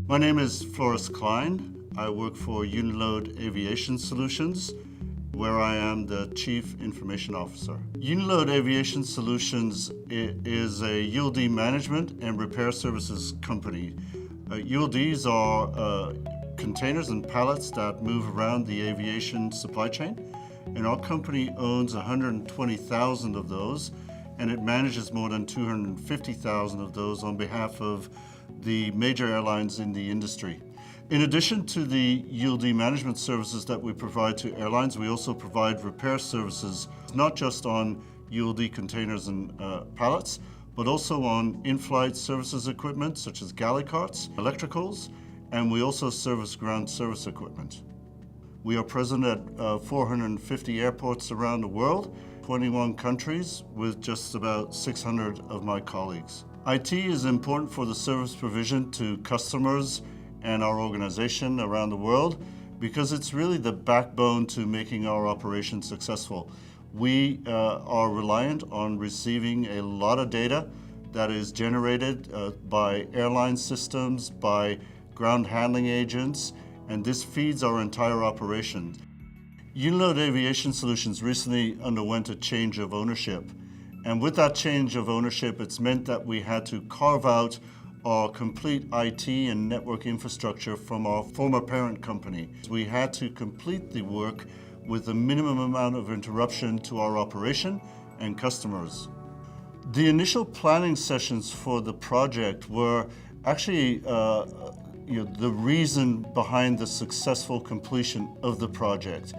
My name is Floris Klein. I work for Unilode Aviation Solutions, where I am the Chief Information Officer. Unilode Aviation Solutions is a ULD management and repair services company. ULDs are containers and pallets that move around the aviation supply chain, and our company owns 120,000 of those, and it manages more than 250,000 of those on behalf of the major airlines in the industry. In addition to the ULD management services that we provide to airlines, we also provide repair services, not just on ULD containers and pallets, but also on in-flight services equipment such as galley carts, electricals, and we also service ground service equipment. We are present at 450 airports around the world, 21 countries, with just about 600 of my colleagues. IT is important for the service provision to customers and our organization around the world because it's really the backbone to making our operation successful. We are reliant on receiving a lot of data that is generated by airline systems, by ground handling agents, and this feeds our entire operation. Unilode Aviation Solutions recently underwent a change of ownership. And with that change of ownership, it's meant that we had to carve out our complete IT and network infrastructure from our former parent company. We had to complete the work with a minimum amount of interruption to our operation and customers. The initial planning sessions for the project were actually the reason behind the successful completion of the project.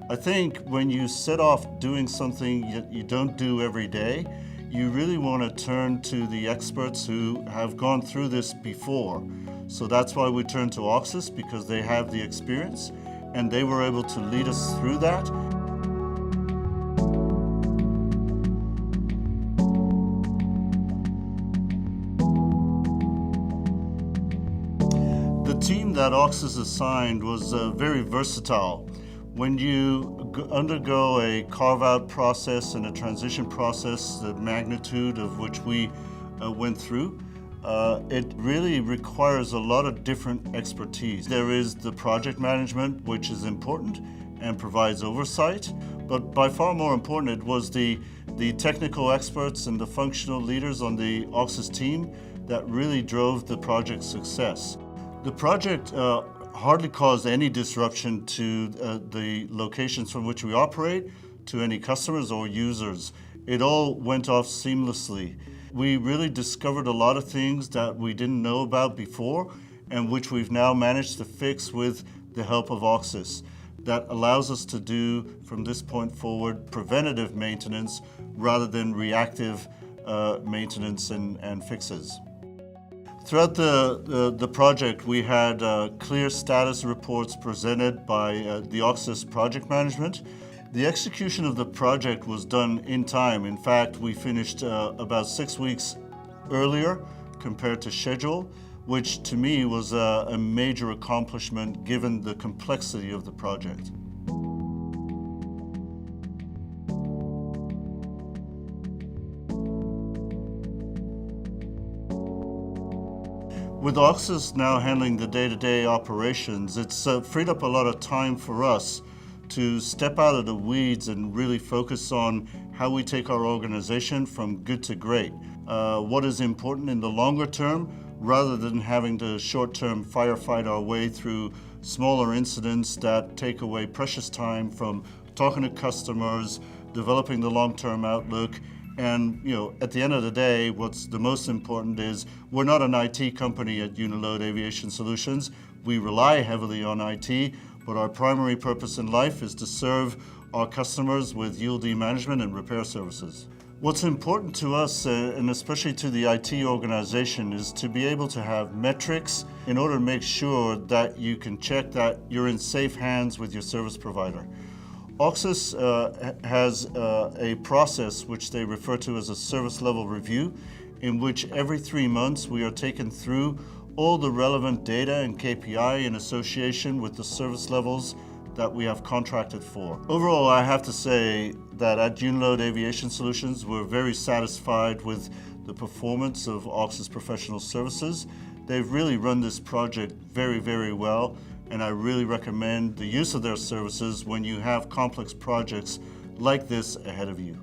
I think when you set off doing something you don't do every day, you really want to turn to the experts who have gone through this before. So that's why we turned to Auxis, because they have the experience and they were able to lead us through that. The team that Auxis assigned was very versatile. When you undergo a carve-out process and a transition process, the magnitude of which we went through, it really requires a lot of different expertise. There is the project management, which is important and provides oversight, but by far more important, it was the technical experts and the functional leaders on the Auxis team that really drove the project's success. The project hardly caused any disruption to the locations from which we operate, to any customers or users. It all went off seamlessly. We really discovered a lot of things that we didn't know about before and which we've now managed to fix with the help of Auxis. That allows us to do, from this point forward, preventative maintenance rather than reactive maintenance and fixes. Throughout the project, we had clear status reports presented by the Auxis project management. The execution of the project was done in time. In fact, we finished about 6 weeks earlier compared to schedule, which to me was a major accomplishment given the complexity of the project. With Auxis now handling the day-to-day operations, it's freed up a lot of time for us to step out of the weeds and really focus on how we take our organization from good to great. What is important in the longer term, rather than having to short-term firefight our way through smaller incidents that take away precious time from talking to customers, developing the long-term outlook. And at the end of the day, what's the most important is we're not an IT company at Unilode Aviation Solutions. We rely heavily on IT, but our primary purpose in life is to serve our customers with ULD management and repair services. What's important to us, and especially to the IT organization, is to be able to have metrics in order to make sure that you can check that you're in safe hands with your service provider. Auxis has a process which they refer to as a service level review, in which every 3 months we are taken through all the relevant data and KPI in association with the service levels that we have contracted for. Overall, I have to say that at Unilode Aviation Solutions, we're very satisfied with the performance of Auxis Professional Services. They've really run this project very, very well, and I really recommend the use of their services when you have complex projects like this ahead of you.